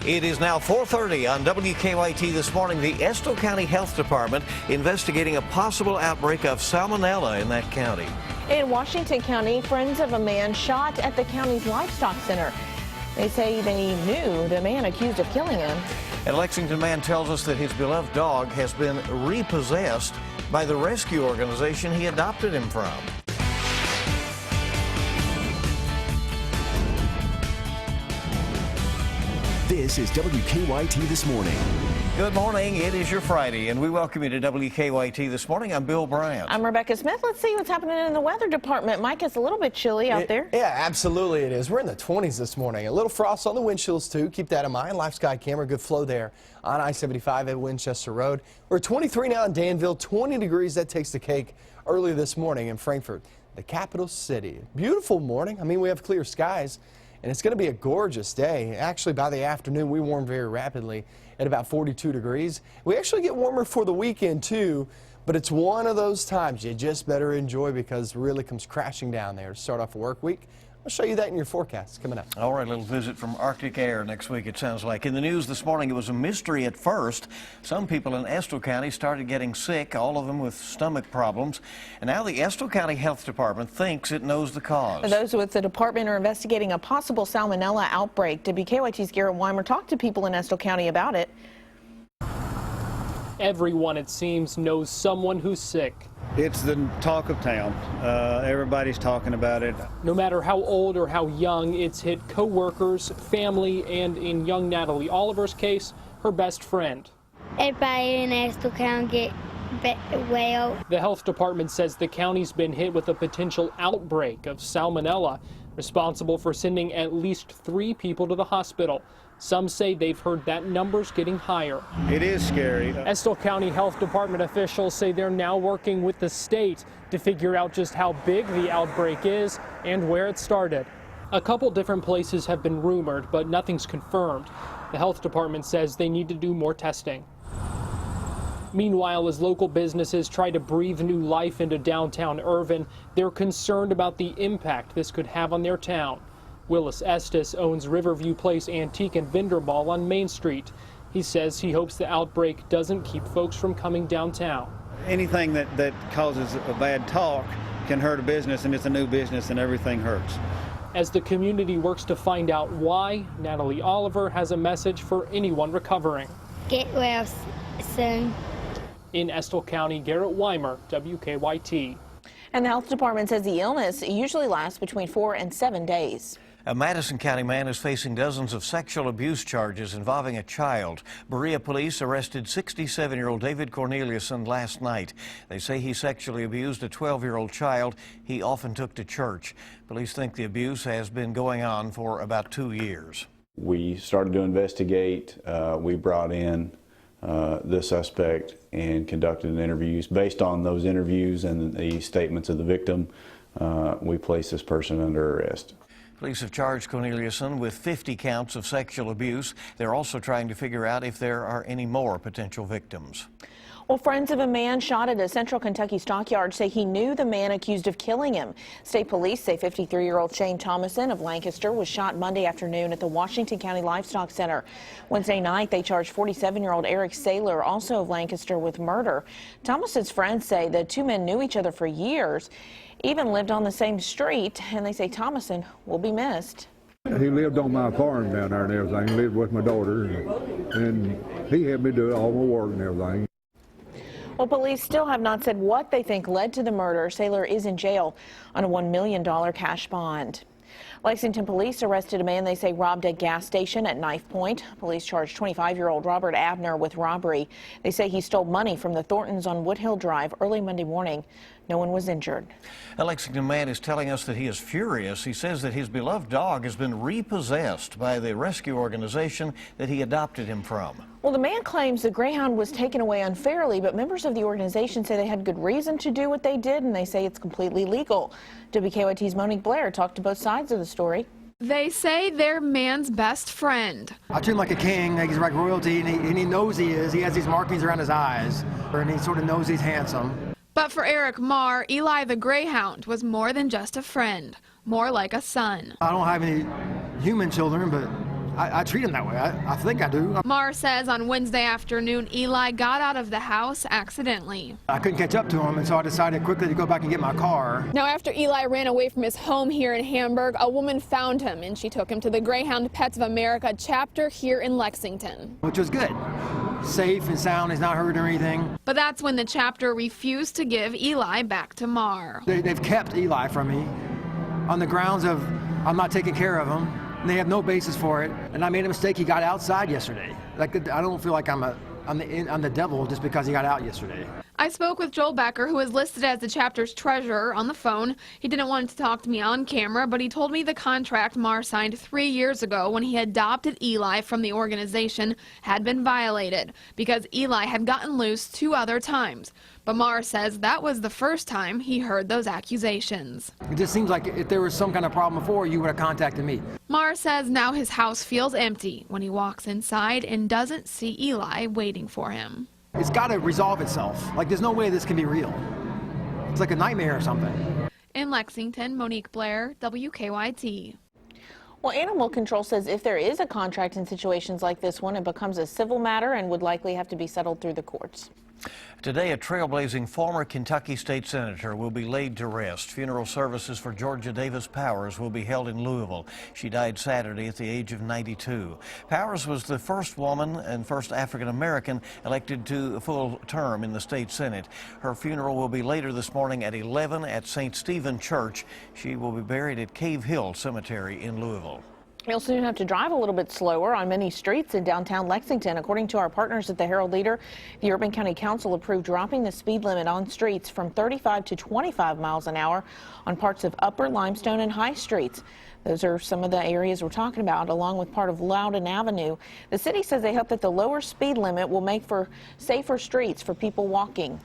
It is now 4:30 on WKYT this morning. The Estill County Health Department investigating a possible outbreak of salmonella in that county. In Washington County, friends of a man shot at the county's livestock center. They say they knew the man accused of killing him. A Lexington man tells us that his beloved dog has been repossessed by the rescue organization he adopted him from. This is WKYT This Morning. Good morning. It is your Friday, and we welcome you to WKYT This Morning. I'm Bill Bryant. I'm Rebecca Smith. Let's see what's happening in the weather department. Mike, it's a little bit chilly out there. Yeah, absolutely it is. We're in the 20s this morning. A little frost on the windshields, too. Keep that in mind. Live Sky camera, good flow there on I-75 at Winchester Road. We're 23 now in Danville, 20 degrees. That takes the cake early this morning in Frankfort, the capital city. Beautiful morning. I mean, we have clear skies. And it's going to be a gorgeous day. Actually, by the afternoon, we warm very rapidly at about 42 degrees. We actually get warmer for the weekend, too. But it's one of those times you just better enjoy because it really comes crashing down there to start off a work week. I'll show you that in your forecast coming up. All right, a little visit from Arctic air next week, it sounds like. In the news this morning, it was a mystery at first. Some people in Estill County started getting sick, all of them with stomach problems. And now the Estill County Health Department thinks it knows the cause. Those with the department are investigating a possible salmonella outbreak. WKYT's Garrett Weimer talked to people in Estill County about it. Everyone, it seems, knows someone who's sick. It's the talk of town. Everybody's talking about it. No matter how old or how young, it's hit co-workers, family, and in young Natalie Oliver's case, her best friend. Everybody in Estill County get well. The health department says the county's been hit with a potential outbreak of salmonella, responsible for sending at least 3 people to the hospital. Some say they've heard that number's getting higher. It is scary. Estill County Health Department officials say they're now working with the state to figure out just how big the outbreak is and where it started. A couple different places have been rumored, but nothing's confirmed. The health department says they need to do more testing. Meanwhile, as local businesses try to breathe new life into downtown Irvin, they're concerned about the impact this could have on their town. Willis Estes owns Riverview Place Antique and Vendor Mall on Main Street. He says he hopes the outbreak doesn't keep folks from coming downtown. Anything that causes a bad talk can hurt a business, and it's a new business and everything hurts. As the community works to find out why, Natalie Oliver has a message for anyone recovering. Get well soon. In Estill County, Garrett Weimer, WKYT. And the health department says the illness usually lasts between 4 and 7 days. A Madison County man is facing dozens of sexual abuse charges involving a child. Berea police arrested 67-year-old David Corneliuson last night. They say he sexually abused a 12-year-old child he often took to church. Police think the abuse has been going on for about 2 years. We started to investigate. We brought in the suspect and conducted interviews. Based on those interviews and the statements of the victim, we placed this person under arrest. Police have charged Corneliuson with 50 counts of sexual abuse. They're also trying to figure out if there are any more potential victims. Well, friends of a man shot at a Central Kentucky stockyard say he knew the man accused of killing him. State police say 53-year-old Shane Thomason of Lancaster was shot Monday afternoon at the Washington County Livestock Center. Wednesday night, they charged 47-year-old Eric Saylor, also of Lancaster, with murder. Thomason's friends say the two men knew each other for years, even lived on the same street, and they say Thomason will be missed. He lived on my farm down there and everything. He lived with my daughter, and he had me do all my work and everything. Well, police still have not said what they think led to the murder. Saylor is in jail on a $1 million cash bond. Lexington police arrested a man they say robbed a gas station at Knife Point. Police charged 25-year-old Robert Abner with robbery. They say he stole money from the Thorntons on Woodhill Drive early Monday morning. No one was injured. A Lexington man is telling us that he is furious. He says that his beloved dog has been repossessed by the rescue organization that he adopted him from. Well, the man claims the greyhound was taken away unfairly, but members of the organization say they had good reason to do what they did, and they say it's completely legal. WKYT's Monique Blair talked to both sides of the story. They say they're man's best friend. I treat him like a king, like he's like royalty, and he knows he is. He has these markings around his eyes, and he sort of knows he's handsome. But for Eric Marr, Eli the greyhound was more than just a friend, more like a son. I don't have any human children, but I treat him that way. I think I do. Mar says on Wednesday afternoon, Eli got out of the house accidentally. I couldn't catch up to him, and so I decided quickly to go back and get my car. Now, after Eli ran away from his home here in Hamburg, a woman found him, and she took him to the Greyhound Pets of America chapter here in Lexington. Which was good. Safe and sound, he's not hurt or anything. But that's when the chapter refused to give Eli back to Mar. They've kept Eli from me on the grounds of I'm not taking care of him. They have no basis for it, and I made a mistake. He got outside yesterday. Like, I don't feel like I'm the devil just because he got out yesterday. I spoke with Joel Becker, who is listed as the chapter's treasurer, on the phone. He didn't want to talk to me on camera, but he told me the contract Mar signed 3 years ago when he adopted Eli from the organization had been violated because Eli had gotten loose 2 other times. But Mar says that was the first time he heard those accusations. It just seems like if there was some kind of problem before, you would have contacted me. Mar says now his house feels empty when he walks inside and doesn't see Eli waiting for him. It's got to resolve itself. Like, there's no way this can be real. It's like a nightmare or something. In Lexington, Monique Blair, WKYT. Well, Animal Control says if there is a contract in situations like this one, it becomes a civil matter and would likely have to be settled through the courts. Today, a trailblazing former Kentucky state senator will be laid to rest. Funeral services for Georgia Davis Powers will be held in Louisville. She died Saturday at the age of 92. Powers was the first woman and first African American elected to a full term in the state Senate. Her funeral will be later this morning at 11 at St. Stephen Church. She will be buried at Cave Hill Cemetery in Louisville. You'll soon have to drive a little bit slower on many streets in downtown Lexington. According to our partners at the Herald Leader, the Urban County Council approved dropping the speed limit on streets from 35 to 25 miles an hour on parts of Upper Limestone and High Streets. Those are some of the areas we're talking about, along with part of Loudon Avenue. The city says they hope that the lower speed limit will make for safer streets for people walking.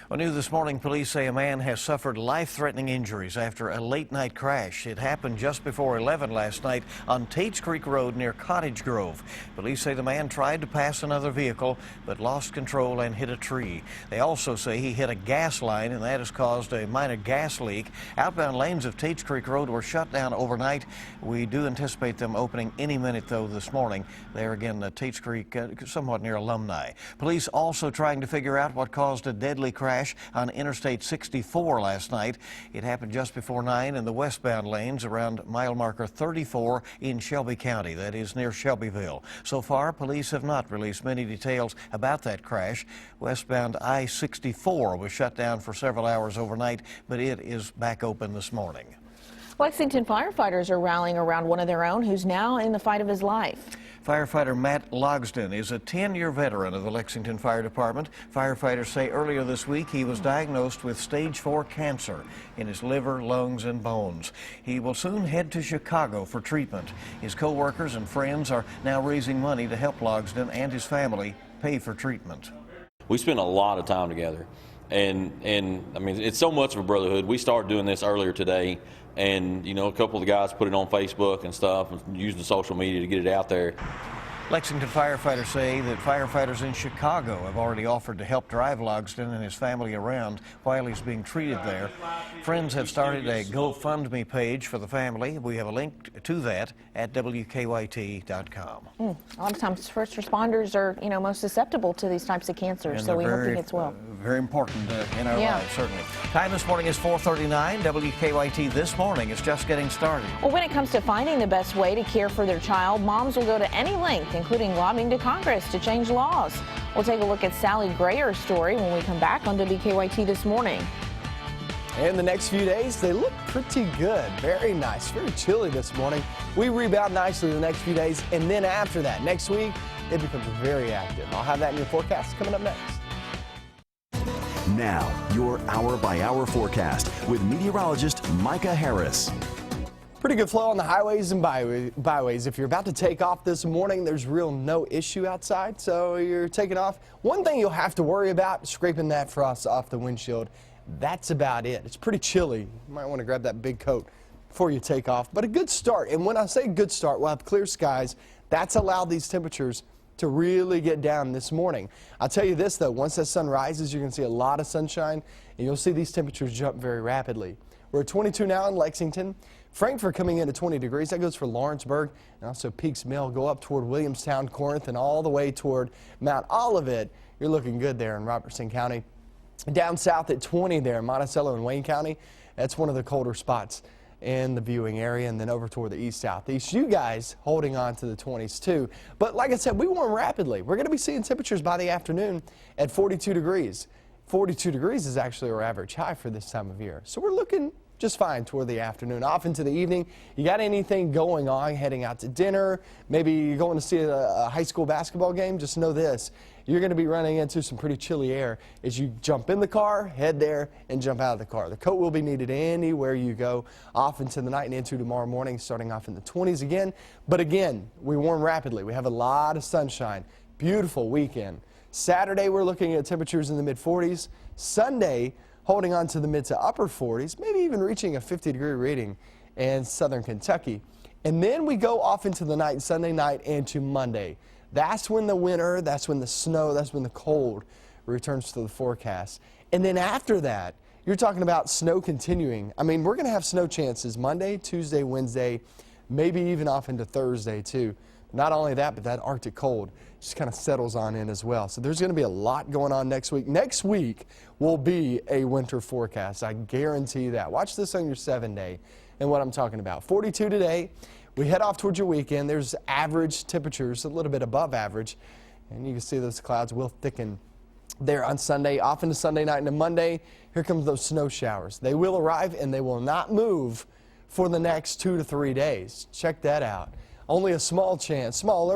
Well, new this morning, police say a man has suffered life-threatening injuries after a late-night crash. It happened just before 11 last night on Tates Creek Road near Cottage Grove. Police say the man tried to pass another vehicle but lost control and hit a tree. They also say he hit a gas line, and that has caused a minor gas leak. Outbound lanes of Tates Creek Road were shut down overnight. We do anticipate them opening any minute, though, this morning. There again, Tates Creek, somewhat near Alumni. Police also trying to figure out what caused a deadly crash on Interstate 64 last night. It happened just before 9 in the westbound lanes around mile marker 34 in Shelby County. That is near Shelbyville. So far, police have not released many details about that crash. Westbound I-64 was shut down for several hours overnight, but it is back open this morning. Lexington firefighters are rallying around one of their own who's now in the fight of his life. Firefighter Matt Logsden is a 10-year veteran of the Lexington Fire Department. Firefighters say earlier this week he was diagnosed with stage 4 cancer in his liver, lungs, and bones. He will soon head to Chicago for treatment. His co-workers and friends are now raising money to help Logsden and his family pay for treatment. We spend a lot of time together, and I mean, it's so much of a brotherhood. We started doing this earlier today, and you know, a couple of the guys put it on Facebook and stuff, and using social media to get it out there. Lexington firefighters say that firefighters in Chicago have already offered to help drive Logsden and his family around while he's being treated there. Friends have started a GoFundMe page for the family. We have a link to that at WKYT.com. A lot of times first responders are, most susceptible to these types of cancers, and so we hope he gets well. Very important in our lives, certainly. Time this morning is 4:39. WKYT This Morning is just getting started. Well, when it comes to finding the best way to care for their child, moms will go to any length, including lobbying to Congress to change laws. We'll take a look at Sally Grayer's story when we come back on WKYT This Morning. And the next few days, they look pretty good. Very nice. Very chilly this morning. We rebound nicely the next few days, and then after that, next week, it becomes very active. I'll have that in your forecast coming up next. Now, your hour-by-hour forecast with meteorologist Micah Harris. Pretty good flow on the highways and byways. If you're about to take off this morning, there's no issue outside, so you're taking off. One thing you'll have to worry about, scraping that frost off the windshield. That's about it. It's pretty chilly. You might want to grab that big coat before you take off, but a good start. And when I say good start, we'll have clear skies. That's allowed these temperatures to really get down this morning. I'll tell you this, though, once the sun rises, you're going to see a lot of sunshine, and you'll see these temperatures jump very rapidly. We're at 22 now in Lexington, Frankfort coming in at 20 degrees. That goes for Lawrenceburg and also Peaks Mill. Go up toward Williamstown, Corinth, and all the way toward Mount Olivet. You're looking good there in Robertson County. Down south at 20 there in Monticello and Wayne County. That's one of the colder spots in the viewing area, and then over toward the east southeast. You guys holding on to the 20s too. But like I said, we warm rapidly. We're going to be seeing temperatures by the afternoon at 42 degrees. 42 degrees is actually our average high for this time of year. So we're looking just fine toward the afternoon. Off into the evening, you got anything going on, heading out to dinner, maybe you're going to see a high school basketball game, just know this. You're going to be running into some pretty chilly air as you jump in the car, head there, and jump out of the car. The coat will be needed anywhere you go, off into the night and into tomorrow morning, starting off in the 20s again. But again, we warm rapidly. We have a lot of sunshine. Beautiful weekend. Saturday, we're looking at temperatures in the mid-40s. Sunday, holding on to the mid to upper 40s, maybe even reaching a 50-degree reading in southern Kentucky. And then we go off into the night, Sunday night, and to Monday. That's when the winter, that's when the snow, that's when the cold returns to the forecast. And then after that, you're talking about snow continuing. I mean, we're going to have snow chances Monday, Tuesday, Wednesday, maybe even off into Thursday too. Not only that, but that Arctic cold just kind of settles on in as well. So there's going to be a lot going on next week. Next week will be a winter forecast. I guarantee that. Watch this on your 7-day and what I'm talking about. 42 today. We head off towards your weekend. There's average temperatures, a little bit above average. And you can see those clouds will thicken there on Sunday. Off into Sunday night into Monday, here comes those snow showers. They will arrive and they will not move for the next 2 to 3 days. Check that out. Only a smaller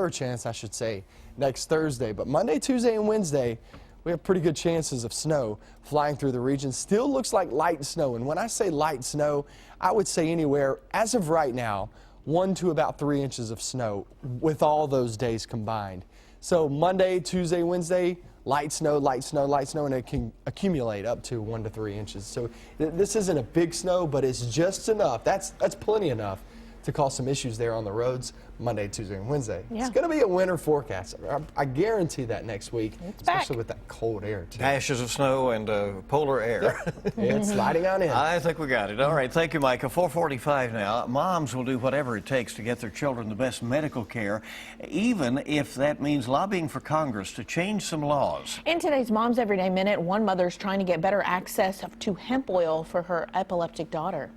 chance, I should say, next Thursday. But Monday, Tuesday, and Wednesday, we have pretty good chances of snow flying through the region. Still looks like light snow. And when I say light snow, I would say anywhere, as of right now, 1 to about 3 inches of snow with all those days combined. So Monday, Tuesday, Wednesday, light snow, light snow, light snow, and it can accumulate up to 1 to 3 inches. So this isn't a big snow, but it's just enough. That's plenty enough to cause some issues there on the roads Monday, Tuesday, and Wednesday. Yeah. It's going to be a winter forecast. I guarantee that next week, especially with that cold air too. Dashes of snow and polar air. Yeah, it's sliding on in. I think we got it. All right, thank you, Micah. 4:45 now. Moms will do whatever it takes to get their children the best medical care, even if that means lobbying for Congress to change some laws. In today's Mom's Everyday Minute, one mother's trying to get better access to hemp oil for her epileptic daughter.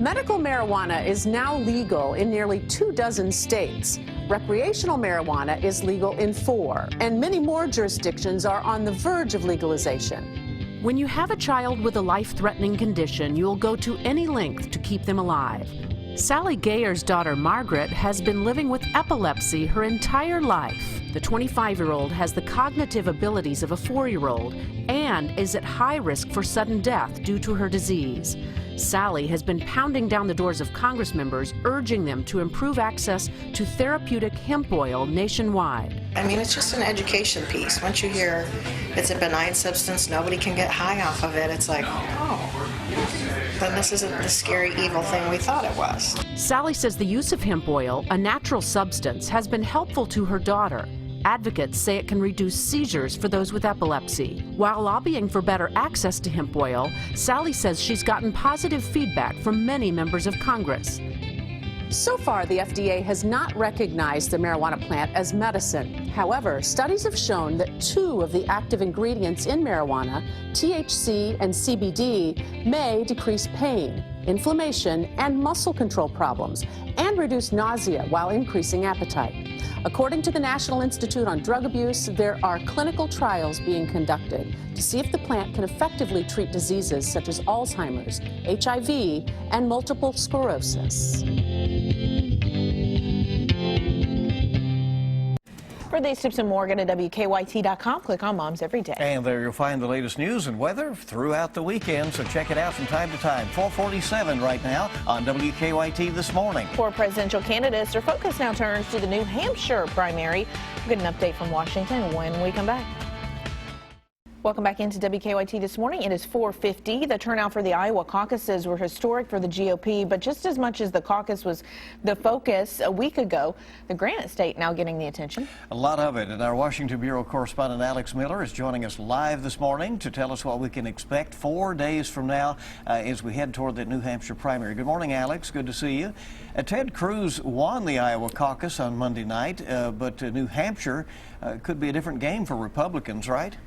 Medical marijuana is now legal in nearly 24 states. Recreational marijuana is legal in 4, and many more jurisdictions are on the verge of legalization. When you have a child with a life-threatening condition, you'll go to any length to keep them alive. Sally Gayer's daughter, Margaret, has been living with epilepsy her entire life. The 25-year-old has the cognitive abilities of a 4-year-old and is at high risk for sudden death due to her disease. Sally has been pounding down the doors of Congress members, urging them to improve access to therapeutic hemp oil nationwide. I mean, it's just an education piece. Once you hear it's a benign substance, nobody can get high off of it, it's like, oh, then this isn't the scary, evil thing we thought it was. Sally says the use of hemp oil, a natural substance, has been helpful to her daughter. Advocates say it can reduce seizures for those with epilepsy. While lobbying for better access to hemp oil, Sally says she's gotten positive feedback from many members of Congress. So far, the FDA has not recognized the marijuana plant as medicine. However, studies have shown that 2 of the active ingredients in marijuana, THC and CBD, may decrease pain, inflammation, and muscle control problems, and reduce nausea while increasing appetite. According to the National Institute on Drug Abuse, there are clinical trials being conducted to see if the plant can effectively treat diseases such as Alzheimer's, HIV, and multiple sclerosis. For these tips and more, go to WKYT.com. Click on Moms Every Day. And there you'll find the latest news and weather throughout the weekend, so check it out from time to time. 4:47 right now on WKYT This Morning. For presidential candidates, their focus now turns to the New Hampshire primary. We'll get an update from Washington when we come back. Welcome back into WKYT this morning. It is 4:50. The turnout for the Iowa caucuses were historic for the GOP, but just as much as the caucus was the focus a week ago, the Granite State now getting the attention. A lot of it. And our Washington Bureau correspondent Alex Miller is joining us live this morning to tell us what we can expect 4 days from now as we head toward the New Hampshire primary. Good morning, Alex. Good to see you. Ted Cruz won the Iowa caucus on Monday night, but New Hampshire could be a different game for Republicans, right?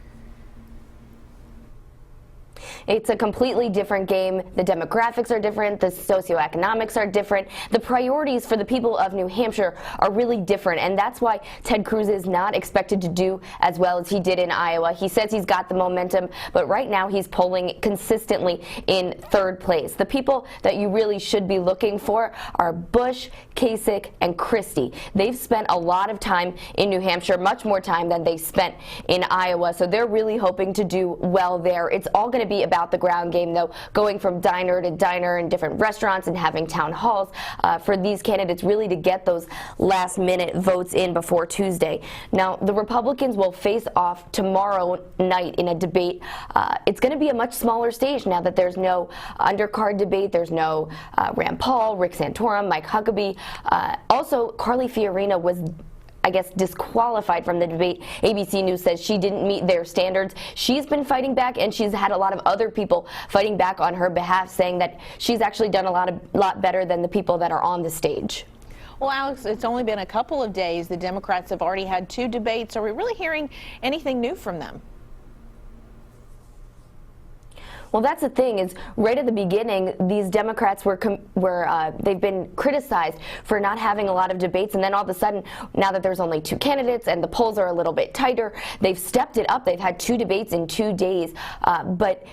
It's a completely different game. The demographics are different. The socioeconomics are different. The priorities for the people of New Hampshire are really different. And that's why Ted Cruz is not expected to do as well as he did in Iowa. He says he's got the momentum, but right now he's polling consistently in third place. The people that you really should be looking for are Bush, Kasich, and Christie. They've spent a lot of time in New Hampshire, much more time than they spent in Iowa. So they're really hoping to do well there. It's all going to be about the ground game, though, going from diner to diner in different restaurants and having town halls for these candidates really to get those last-minute votes in before Tuesday. Now, the Republicans will face off tomorrow night in a debate. It's going to be a much smaller stage now that there's no undercard debate. There's no Rand Paul, Rick Santorum, Mike Huckabee. Also, Carly Fiorina was, I guess, disqualified from the debate. ABC News says she didn't meet their standards. She's been fighting back, and she's had a lot of other people fighting back on her behalf, saying that she's actually done a lot better than the people that are on the stage. Well, Alex, it's only been a couple of days. The Democrats have already had 2 debates. Are we really hearing anything new from them? Well, that's the thing, is right at the beginning, these Democrats they've been criticized for not having a lot of debates, and then all of a sudden, now that there's only 2 candidates and the polls are a little bit tighter, they've stepped it up. They've had 2 debates in 2 days, but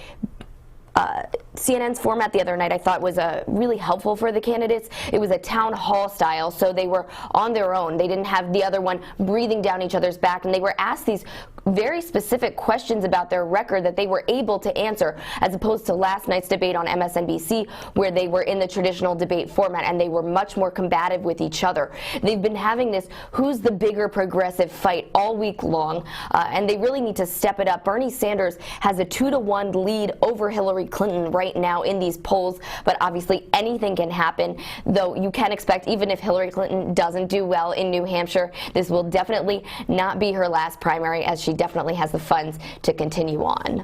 CNN's format the other night I thought was really helpful for the candidates. It was a town hall style, so they were on their own. They didn't have the other one breathing down each other's back, and they were asked these very specific questions about their record that they were able to answer, as opposed to last night's debate on MSNBC, where they were in the traditional debate format and they were much more combative with each other. They've been having this who's the bigger progressive fight all week long, and they really need to step it up. Bernie Sanders has a 2-to-1 lead over Hillary Clinton right now in these polls, but obviously anything can happen, though you can expect, even if Hillary Clinton doesn't do well in New Hampshire, this will definitely not be her last primary, as she definitely has the funds to continue on.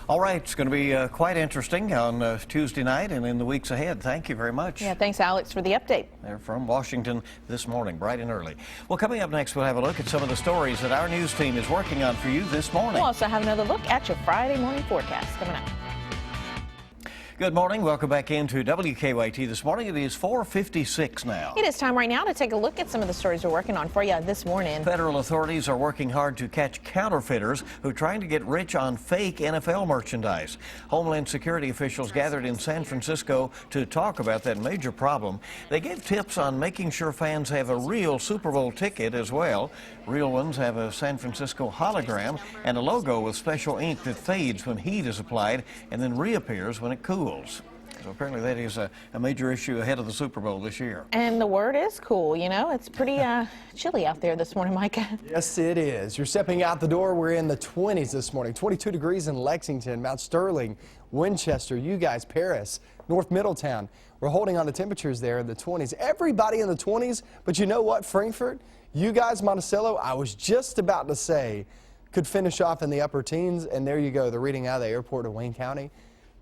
All right, it's going to be quite interesting on Tuesday night and in the weeks ahead. Thank you very much. Yeah, thanks, Alex, for the update. They're from Washington this morning, bright and early. Well, coming up next, we'll have a look at some of the stories that our news team is working on for you this morning. We'll also have another look at your Friday morning forecast coming up. Good morning. Welcome back into WKYT this morning. It is 4:56 now. It is time right now to take a look at some of the stories we're working on for you this morning. Federal authorities are working hard to catch counterfeiters who are trying to get rich on fake NFL merchandise. Homeland Security officials gathered in San Francisco to talk about that major problem. They gave tips on making sure fans have a real Super Bowl ticket as well. Real ones have a San Francisco hologram and a logo with special ink that fades when heat is applied and then reappears when it cools. So apparently that is a major issue ahead of the Super Bowl this year. And the word is cool. You know, it's pretty chilly out there this morning, Micah. Yes, it is. You're stepping out the door. We're in the 20s this morning. 22 degrees in Lexington, Mount Sterling, Winchester, you guys, Paris, North Middletown. We're holding on to temperatures there in the 20s. Everybody in the 20s, but you know what, Frankfort? You guys, Monticello, I was just about to say, could finish off in the upper teens, and there you go, the reading out of the airport of Wayne County.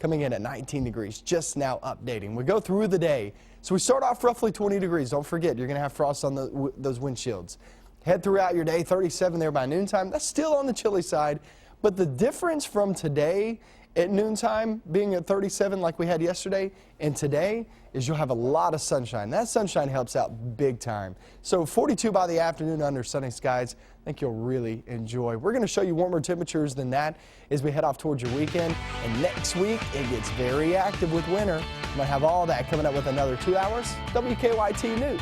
Coming in at 19 degrees, just now updating. We go through the day. So we start off roughly 20 degrees. Don't forget, you're going to have frost on those windshields. Head throughout your day, 37 there by noontime. That's still on the chilly side. But the difference from today at noontime being at 37 like we had yesterday and today is you'll have a lot of sunshine. That sunshine helps out big time. So 42 by the afternoon under sunny skies. I think you'll really enjoy. We're going to show you warmer temperatures than that as we head off towards your weekend. And next week, it gets very active with winter. Might have all that coming up with another 2 hours. WKYT News.